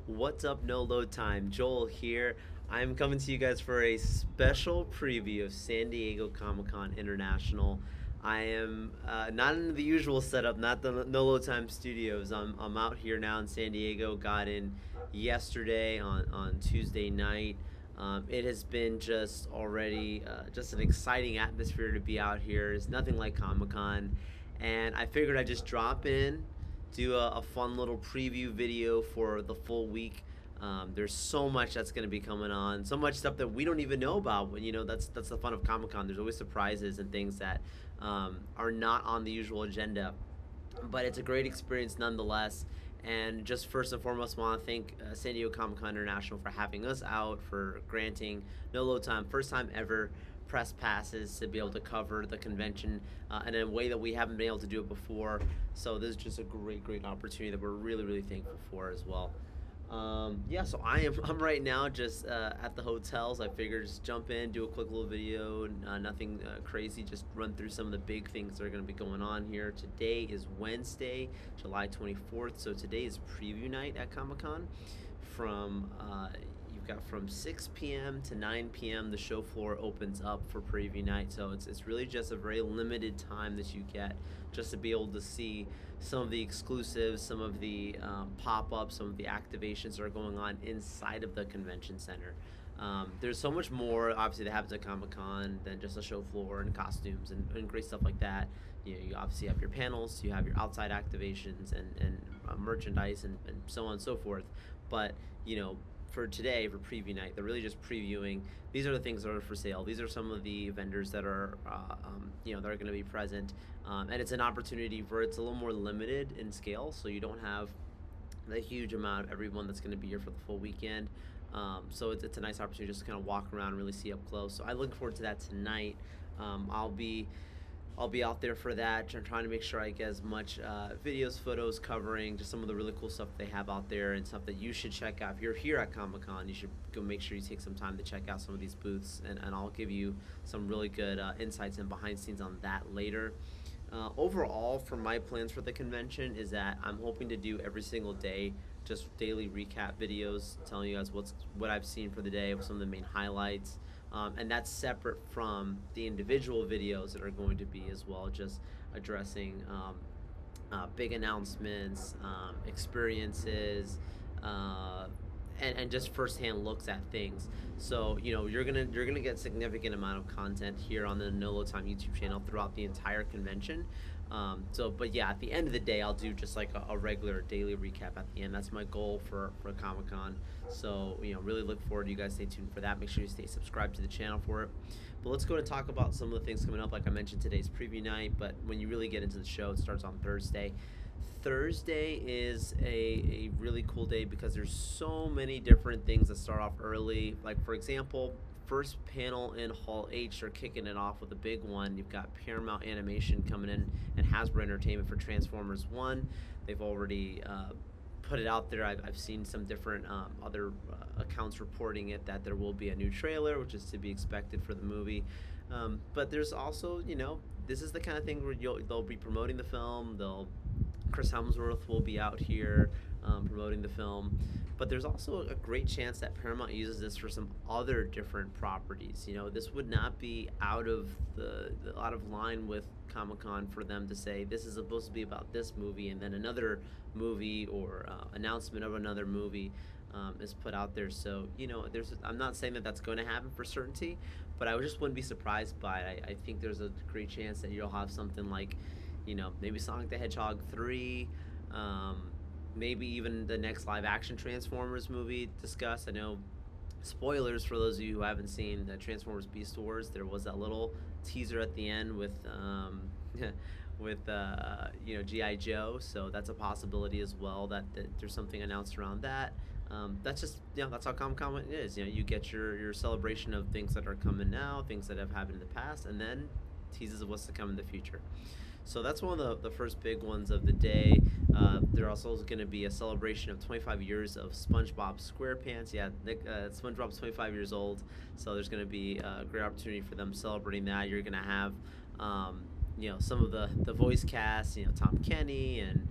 What's up, no load time? Joel here. I'm coming to you guys for a special preview of San Diego Comic Con International. I am not in the usual setup, not the no load time studios. I'm out here now in San Diego. Got in yesterday on Tuesday night. It has been just already just an exciting atmosphere to be out here. It's nothing like Comic Con, and I figured I'd just drop in, do a fun little preview video for the full week. There's so much that's going to be coming on, so much stuff that we don't even know about. When that's the fun of Comic Con. There's always surprises and things that are not on the usual agenda, but it's a great experience nonetheless. And just first and foremost, want to thank San Diego Comic Con International for having us out, for granting no load time, first time ever press passes to be able to cover the convention in a way that we haven't been able to do it before. So this is just a great opportunity that we're really thankful for as well. Yeah, so I'm right now just at the hotels. I figured just jump in, do a quick little video, nothing crazy, just run through some of the big things that are going to be going on here. Today is Wednesday, July 24th, so today is preview night at Comic Con. From you've got from 6 p.m. to 9 p.m. the show floor opens up for preview night, so it's really just a very limited time that you get just to be able to see some of the exclusives, some of the pop-ups, some of the activations that are going on inside of the convention center. There's so much more, obviously, that happens at Comic Con than just a show floor and costumes and great stuff like that. You obviously have your panels, you have your outside activations and merchandise and so on and so forth. But, for today, for preview night, they're really just previewing. These are the things that are for sale. These are some of the vendors that are, that are going to be present. And it's an opportunity where it's a little more limited in scale, so you don't have the huge amount of everyone that's going to be here for the full weekend. So it's a nice opportunity just to kind of walk around and really see up close. So I look forward to that tonight. I'll be out there for that, trying to make sure I get as much videos, photos covering just some of the really cool stuff they have out there and stuff that you should check out. If you're here at Comic Con, you should go make sure you take some time to check out some of these booths, and I'll give you some really good insights and behind the scenes on that later. Overall, for my plans for the convention is that I'm hoping to do every single day just daily recap videos, telling you guys what I've seen for the day, some of the main highlights. And that's separate from the individual videos that are going to be as well, just addressing big announcements, experiences, and just firsthand looks at things. So you're gonna get significant amount of content here on the No Load Time YouTube channel throughout the entire convention. But yeah, at the end of the day, I'll do just like a regular daily recap at the end. That's my goal for Comic Con. So really look forward to you guys. Stay tuned for that. Make sure you stay subscribed to the channel for it. But let's go and talk about some of the things coming up. Like I mentioned, today's preview night. But when you really get into the show, it starts on Thursday. Thursday is a really cool day because there's so many different things that start off early. Like for example, first panel in HallH are kicking it off with a big one. You've got Paramount Animation coming in and Hasbro Entertainment for Transformers 1. They've already put it out there. I've seen some different other accounts reporting it that there will be a new trailer, which is to be expected for the movie. But there's also, this is the kind of thing where they'll be promoting the film. Chris Hemsworth will be out here promoting the film. But there's also a great chance that Paramount uses this for some other different properties. This would not be out of line with Comic-Con for them to say this is supposed to be about this movie, and then another movie or announcement of another movie is put out there. So I'm not saying that that's going to happen for certainty, but I just wouldn't be surprised by it. I think there's a great chance that you'll have something like, maybe Sonic the Hedgehog 3. Maybe even the next live-action Transformers movie discussed. I know, spoilers for those of you who haven't seen the Transformers Beast Wars. There was that little teaser at the end with G.I. Joe. So that's a possibility as well that there's something announced around that. That's just that's how Comic-Con is. You get your celebration of things that are coming now, things that have happened in the past, and then teases of what's to come in the future. So that's one of the first big ones of the day. There also is going to be a celebration of 25 years of SpongeBob SquarePants. Yeah, SpongeBob's 25 years old, so there's going to be a great opportunity for them celebrating that. You're going to have, some of the voice cast, Tom Kenny and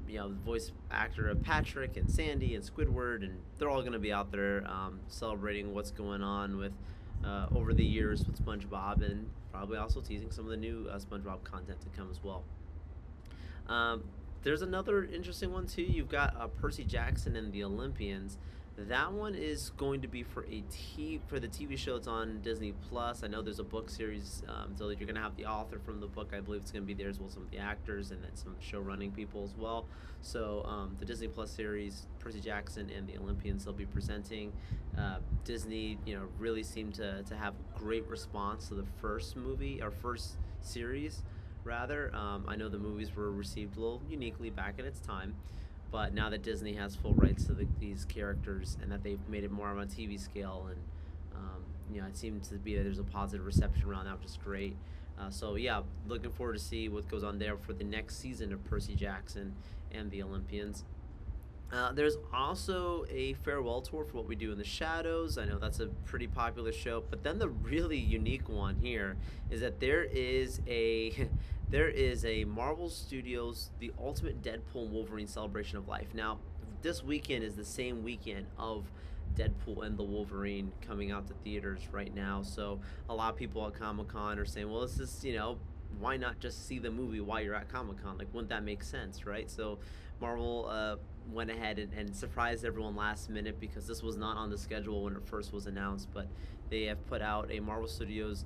the voice actor of Patrick and Sandy and Squidward, and they're all going to be out there celebrating what's going on with over the years with SpongeBob, and probably also teasing some of the new SpongeBob content to come as well. Um, there's another interesting one too. You've got Percy Jackson and the Olympians. That one is going to be for for the TV show. It's on Disney Plus. I know there's a book series, so that you're going to have the author from the book. I believe it's going to be there as well, some of the actors and then some show running people as well. So the Disney Plus series, Percy Jackson and the Olympians, they'll be presenting. Disney, really seemed to have great response to the first movie or first series, rather. I know the movies were received a little uniquely back in its time. But now that Disney has full rights to these characters and that they've made it more on a TV scale, and it seems to be that there's a positive reception around that, which is great. So yeah, looking forward to see what goes on there for the next season of Percy Jackson and the Olympians. There's also a farewell tour for What We Do in the Shadows. I know that's a pretty popular show, but then the really unique one here is that there is a there is a Marvel Studios The Ultimate Deadpool and Wolverine Celebration of Life. Now, this weekend is the same weekend of Deadpool and the Wolverine coming out to theaters right now. So a lot of people at Comic-Con are saying, well, this is, why not just see the movie while you're at Comic-Con? Like, wouldn't that make sense, right? So Marvel went ahead and surprised everyone last minute, because this was not on the schedule when it first was announced, but they have put out a Marvel Studios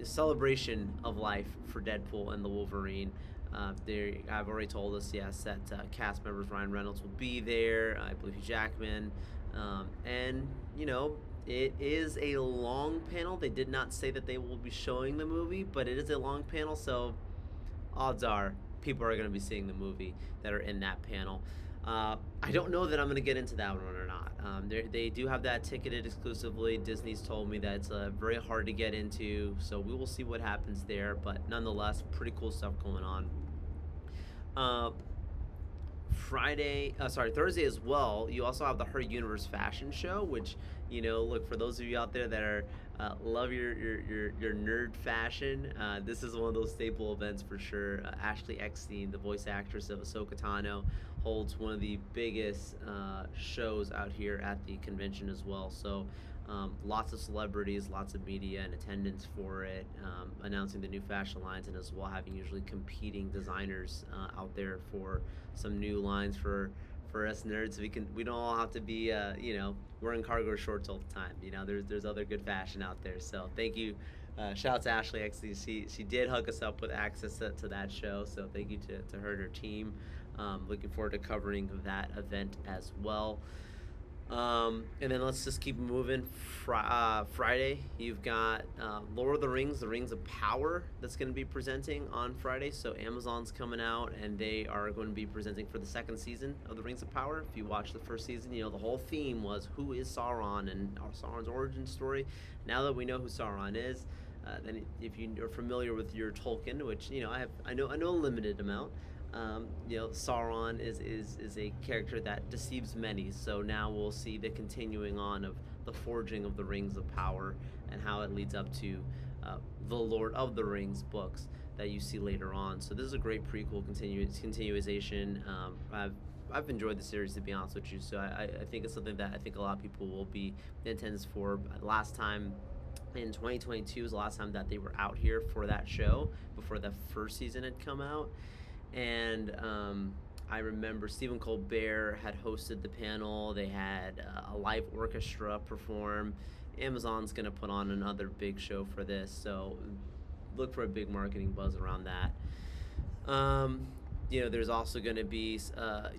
celebration of life for Deadpool and the Wolverine. They have already told us, yes, that cast members Ryan Reynolds will be there, I believe Hugh Jackman, and it is a long panel. They did not say that they will be showing the movie, but it is a long panel, so odds are people are going to be seeing the movie that are in that panel. I don't know that I'm going to get into that one or not. They do have that ticketed exclusively. Disney's told me that it's very hard to get into, so we will see what happens there. But nonetheless, pretty cool stuff going on. Thursday as well, you also have the Her Universe Fashion Show, which, look, for those of you out there that are love your nerd fashion, this is one of those staple events for sure. Ashley Eckstein, the voice actress of Ahsoka Tano, holds one of the biggest shows out here at the convention as well. So lots of celebrities, lots of media in attendance for it, announcing the new fashion lines, and as well having usually competing designers out there for some new lines for us nerds. We don't all have to be wearing cargo shorts all the time. There's other good fashion out there. So thank you. Shout out to Ashley X. She did hook us up with access to that show. So thank you to her and her team. Looking forward to covering that event as well. And then let's just keep moving. Friday, you've got Lord of the Rings of Power, that's going to be presenting on Friday. So Amazon's coming out, and they are going to be presenting for the second season of the Rings of Power. If you watched the first season, the whole theme was who is Sauron and Sauron's origin story. Now that we know who Sauron is, then if you are familiar with your Tolkien, which I know a limited amount. Sauron is a character that deceives many, so now we'll see the continuing on of the forging of the Rings of Power and how it leads up to the Lord of the Rings books that you see later on. So this is a great prequel continuation. I've enjoyed the series, to be honest with you, so I think it's something that I think a lot of people will be in attendance for. Last time in 2022 was the last time that they were out here for that show, before the first season had come out. And I remember Stephen Colbert had hosted the panel. They had a live orchestra perform. Amazon's going to put on another big show for this, so look for a big marketing buzz around that. There's also going to be, a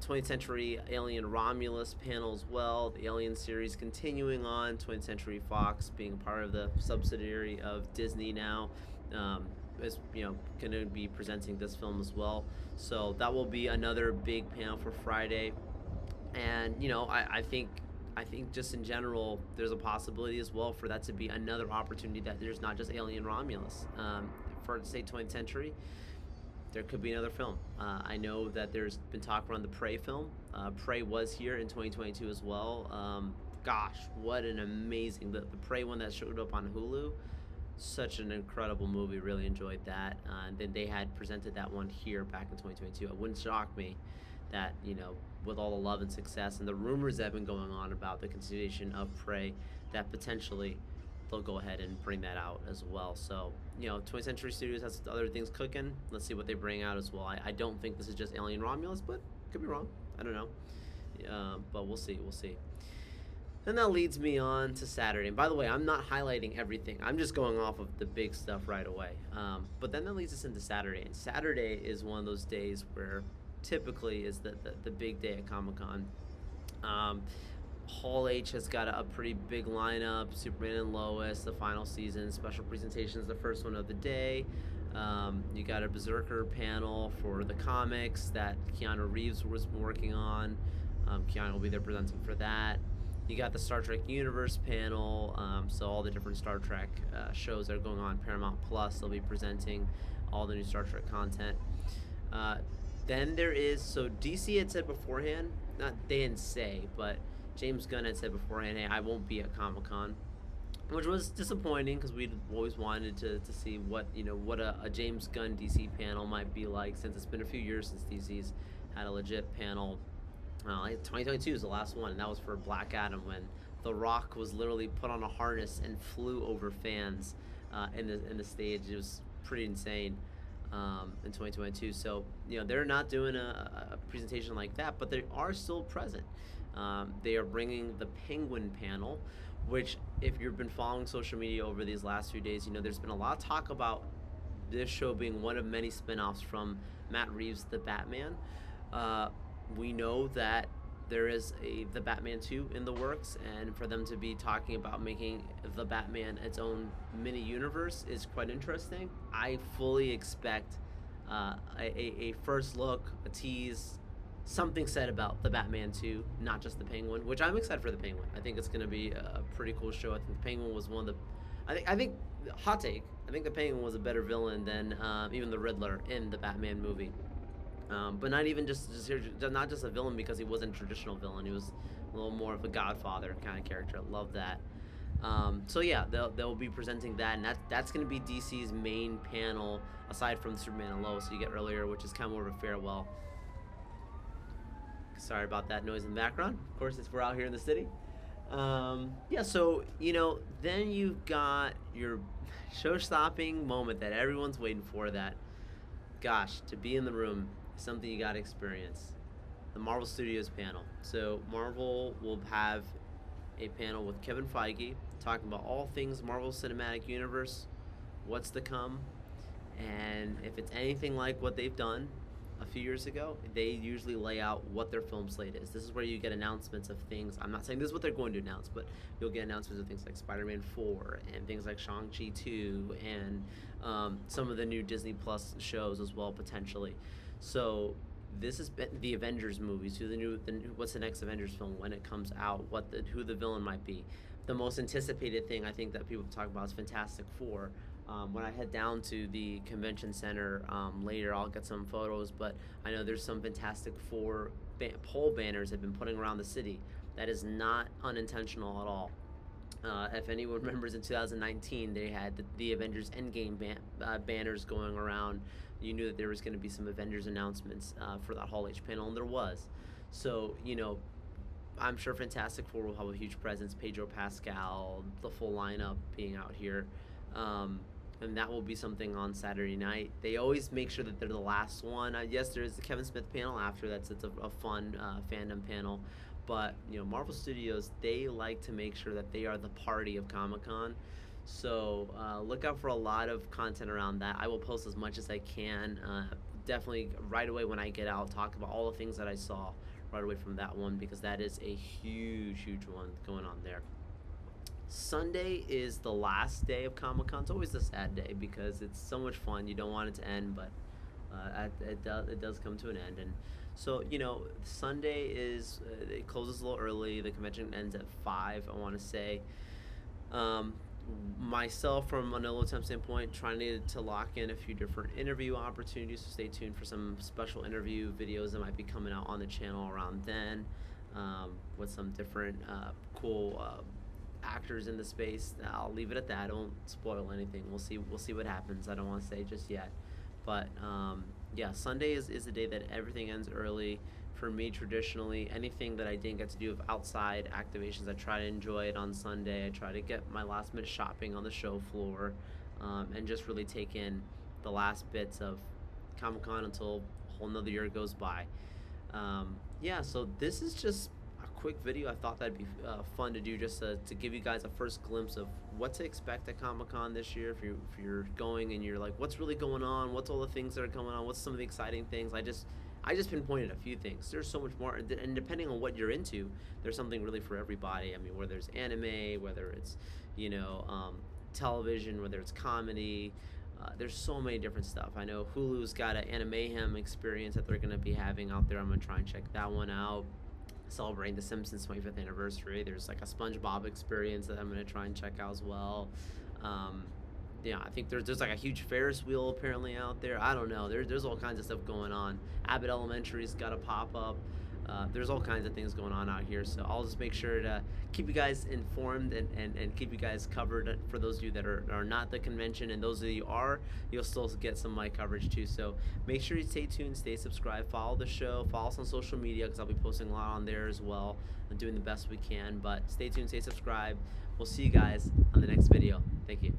20th Century Alien Romulus panel as well. The Alien series continuing on. 20th Century Fox being part of the subsidiary of Disney now. Is going to be presenting this film as well, so that will be another big panel for Friday. And I think just in general, there's a possibility as well for that to be another opportunity, that there's not just Alien Romulus. For say 20th Century, there could be another film. I know that there's been talk around the Prey film. Prey was here in 2022 as well. Gosh, what an amazing the Prey one that showed up on Hulu. such an incredible movie. Really enjoyed that. And then they had presented that one here back in 2022. It wouldn't shock me that, with all the love and success and the rumors that have been going on about the continuation of Prey, that potentially they'll go ahead and bring that out as well. So, 20th Century Studios has other things cooking. Let's see what they bring out as well. I don't think this is just Alien Romulus, but could be wrong. I don't know. But we'll see. We'll see. And that leads me on to Saturday. And by the way, I'm not highlighting everything. I'm just going off of the big stuff right away. But then that leads us into Saturday. And Saturday is one of those days where typically is the big day at Comic-Con. HallH has got a pretty big lineup. Superman and Lois, the final season. Special presentations, the first one of the day. You got a Berserker panel for the comics that Keanu Reeves was working on. Keanu will be there presenting for that. You got the Star Trek Universe panel, so all the different Star Trek shows that are going on Paramount Plus. They'll be presenting all the new Star Trek content. Then there is, so DC had said beforehand, not they didn't say, but James Gunn had said beforehand, hey, I won't be at Comic-Con, which was disappointing because we'd always wanted to see what a James Gunn DC panel might be like, since it's been a few years since DC's had a legit panel. 2022 is the last one, and that was for Black Adam, when The Rock was literally put on a harness and flew over fans in the stage. It was pretty insane in 2022. So they're not doing a presentation like that, but they are still present. They are bringing the Penguin panel, which, if you've been following social media over these last few days, there's been a lot of talk about this show being one of many spin-offs from Matt Reeves' The Batman. We know that there is the Batman 2 in the works, and for them to be talking about making the Batman its own mini universe is quite interesting. I fully expect a first look, a tease, something said about the Batman 2, not just the Penguin, which I'm excited for the Penguin. I think it's going to be a pretty cool show. I think the Penguin was one of the... I think hot take, I think the Penguin was a better villain than even the Riddler in the Batman movie. But not even not just a villain because he wasn't a traditional villain. He was a little more of a Godfather kind of character. I love that. So yeah, they'll be presenting that, and that's going to be DC's main panel aside from Superman and Lois you get earlier, which is kind of more of a farewell. Sorry about that noise in the background. Of course, we're out here in the city. Yeah, so then you've got your show-stopping moment that everyone's waiting for. That, gosh, to be in the room. Something you gotta experience. The Marvel Studios panel. So Marvel will have a panel with Kevin Feige talking about all things Marvel Cinematic Universe, what's to come, and if it's anything like what they've done a few years ago, they usually lay out what their film slate is. This is where you get announcements of things. I'm not saying this is what they're going to announce, but you'll get announcements of things like Spiderman 4 and things like Shang-Chi 2 and some of the new Disney Plus shows as well, potentially. So this is the Avengers movies. What's the next Avengers film when it comes out? Who the villain might be. The most anticipated thing I think that people talk about is Fantastic Four. When I head down to the convention center later, I'll get some photos, but I know there's some Fantastic Four pole banners have been putting around the city. That is not unintentional at all. If anyone remembers, in 2019, they had the Avengers Endgame banners going around. You knew that there was going to be some Avengers announcements for that HallH panel, and there was. So, I'm sure Fantastic Four will have a huge presence. Pedro Pascal, the full lineup being out here. And that will be something on Saturday night. They always make sure that they're the last one. Yes, there is the Kevin Smith panel after that. It's a fun fandom panel. But, Marvel Studios, they like to make sure that they are the party of Comic-Con. So look out for a lot of content around that. I will post as much as I can. Definitely right away when I get out, talk about all the things that I saw right away from that one, because that is a huge, huge one going on there. Sunday is the last day of Comic-Con. It's always a sad day because it's so much fun. You don't want it to end, but it does come to an end. And so, Sunday is, it closes a little early. The convention ends at 5, I want to say. Myself, from a no attempt standpoint, trying to lock in a few different interview opportunities, so stay tuned for some special interview videos that might be coming out on the channel around then, with some different cool actors in the space. I'll leave it at that. I won't spoil anything. We'll see what happens. I don't want to say just yet. But yeah, Sunday is the day that everything ends early. For me, traditionally, anything that I didn't get to do of outside activations, I try to enjoy it on Sunday. I try to get my last minute shopping on the show floor, and just really take in the last bits of Comic-Con until a whole nother year goes by. Yeah, so this is just a quick video. I thought that'd be fun to do, just to give you guys a first glimpse of what to expect at Comic-Con this year. If you're going and you're like, what's really going on? What's all the things that are going on? What's some of the exciting things? I just pinpointed a few things. There's so much more, and depending on what you're into, there's something really for everybody. I mean, whether it's anime, whether it's television, whether it's comedy. There's so many different stuff. I know Hulu's got an Animehem experience that they're going to be having out there. I'm going to try and check that one out. Celebrating The Simpsons 25th anniversary. There's like a SpongeBob experience that I'm going to try and check out as well. Yeah, I think there's like a huge Ferris wheel apparently out there. I don't know. There's all kinds of stuff going on. Abbott Elementary's got a pop-up. There's all kinds of things going on out here. So I'll just make sure to keep you guys informed and keep you guys covered for those of you that are not at the convention. And those of you are, you'll still get some of my coverage too. So make sure you stay tuned, stay subscribed, follow the show, follow us on social media because I'll be posting a lot on there as well and doing the best we can. But stay tuned, stay subscribed. We'll see you guys on the next video. Thank you.